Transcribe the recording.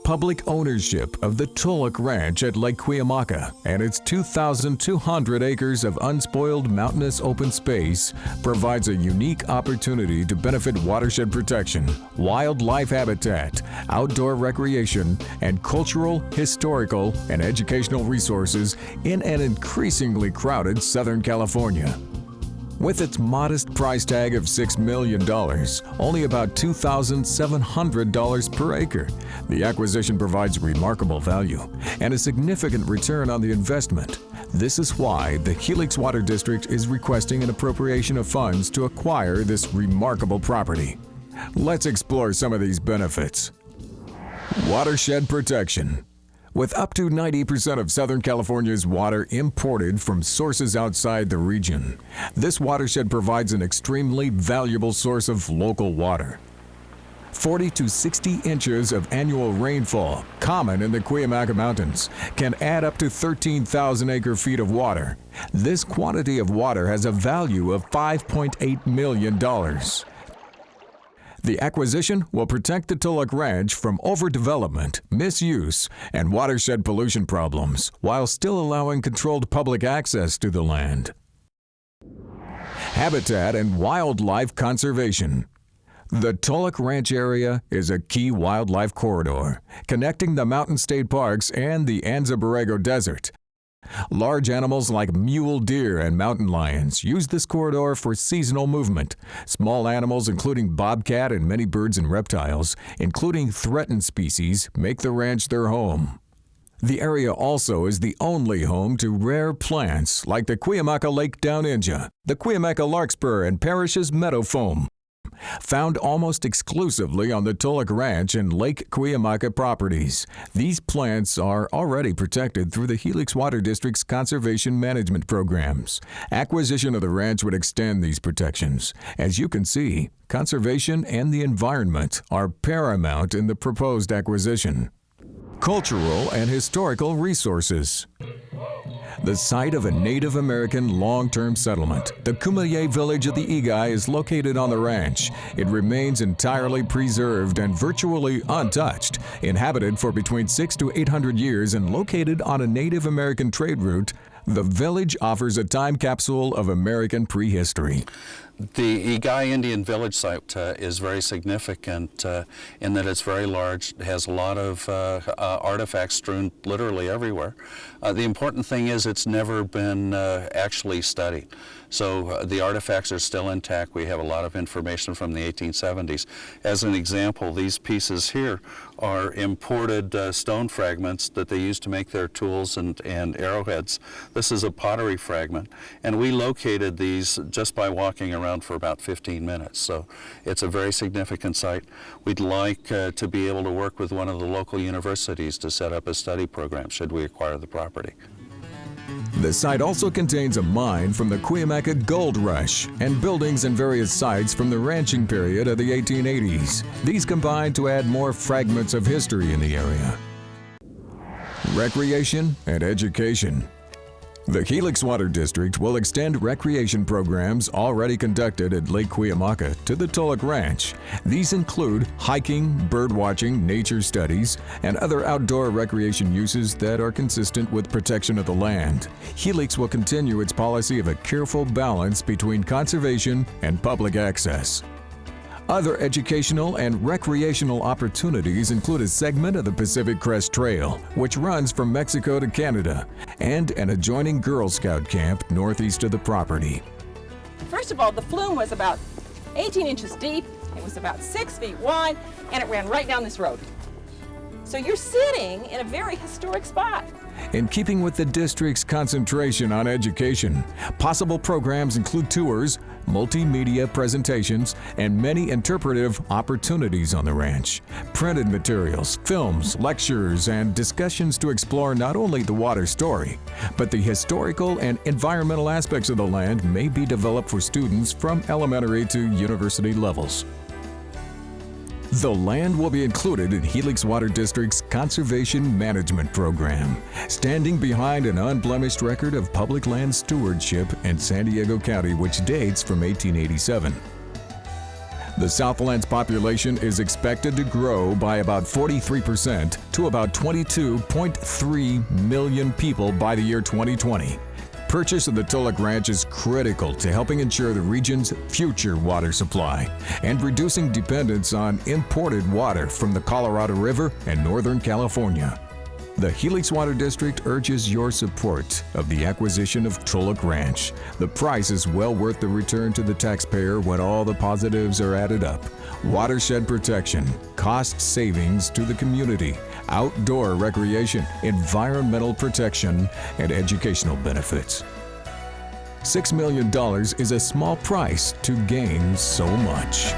Public ownership of the Tulloch Ranch at Lake Cuyamaca and its 2,200 acres of unspoiled mountainous open space provides a unique opportunity to benefit watershed protection, wildlife habitat, outdoor recreation, and cultural, historical, and educational resources in an increasingly crowded Southern California. With its modest price tag of $6 million, only about $2,700 per acre, the acquisition provides remarkable value and a significant return on the investment. This is why the Helix Water District is requesting an appropriation of funds to acquire this remarkable property. Let's explore some of these benefits. Watershed protection. With up to 90% of Southern California's water imported from sources outside the region, this watershed provides an extremely valuable source of local water. 40 to 60 inches of annual rainfall, common in the Cuyamaca Mountains, can add up to 13,000 acre-feet of water. This quantity of water has a value of $5.8 million. The acquisition will protect the Tulloch Ranch from overdevelopment, misuse, and watershed pollution problems, while still allowing controlled public access to the land. Habitat and wildlife conservation. The Tulloch Ranch area is a key wildlife corridor, connecting the mountain state parks and the Anza Borrego Desert. Large animals like mule deer and mountain lions use this corridor for seasonal movement. Small animals, including bobcat and many birds and reptiles, including threatened species, make the ranch their home. The area also is the only home to rare plants like the Cuyamaca Lake Downinja, the Cuyamaca larkspur, and Parrish's meadow foam. Found almost exclusively on the Tulloch Ranch and Lake Cuyamaca properties, these plants are already protected through the Helix Water District's conservation management programs. Acquisition of the ranch would extend these protections. As you can see, conservation and the environment are paramount in the proposed acquisition. Cultural and historical resources. The site of a Native American long-term settlement, the Kumeyaay village of the Eguy, is located on the ranch. It remains entirely preserved and virtually untouched, inhabited for between 600 to 800 years and located on a Native American trade route. The village offers a time capsule of American prehistory. The Eguy Indian Village site is very significant in that it's very large. It has a lot of artifacts strewn literally everywhere. The important thing is it's never been actually studied. So the artifacts are still intact. We have a lot of information from the 1870s. As an example, these pieces here are imported stone fragments that they used to make their tools and arrowheads. This is a pottery fragment, and we located these just by walking around for about 15 minutes. So it's a very significant site. We'd like to be able to work with one of the local universities to set up a study program should we acquire the property. The site also contains a mine from the Cuyamaca Gold Rush and buildings in various sites from the ranching period of the 1880s. These combine to add more fragments of history in the area. Recreation and education. The Helix Water District will extend recreation programs already conducted at Lake Cuyamaca to the Tulloch Ranch. These include hiking, birdwatching, nature studies, and other outdoor recreation uses that are consistent with protection of the land. Helix will continue its policy of a careful balance between conservation and public access. Other educational and recreational opportunities include a segment of the Pacific Crest Trail, which runs from Mexico to Canada, and an adjoining Girl Scout camp northeast of the property. First of all, the flume was about 18 inches deep, it was about 6 feet wide, and it ran right down this road. So you're sitting in a very historic spot. In keeping with the district's concentration on education, possible programs include tours, multimedia presentations, and many interpretive opportunities on the ranch. Printed materials, films, lectures, and discussions to explore not only the water story, but the historical and environmental aspects of the land may be developed for students from elementary to university levels. The land will be included in Helix Water District's Conservation Management Program, standing behind an unblemished record of public land stewardship in San Diego County, which dates from 1887. The Southland's population is expected to grow by about 43% to about 22.3 million people by the year 2020. Purchase of the Tulloch Ranch is critical to helping ensure the region's future water supply and reducing dependence on imported water from the Colorado River and Northern California. The Helix Water District urges your support of the acquisition of Tulloch Ranch. The price is well worth the return to the taxpayer when all the positives are added up. Watershed protection, cost savings to the community, outdoor recreation, environmental protection, and educational benefits. $6 million is a small price to gain so much.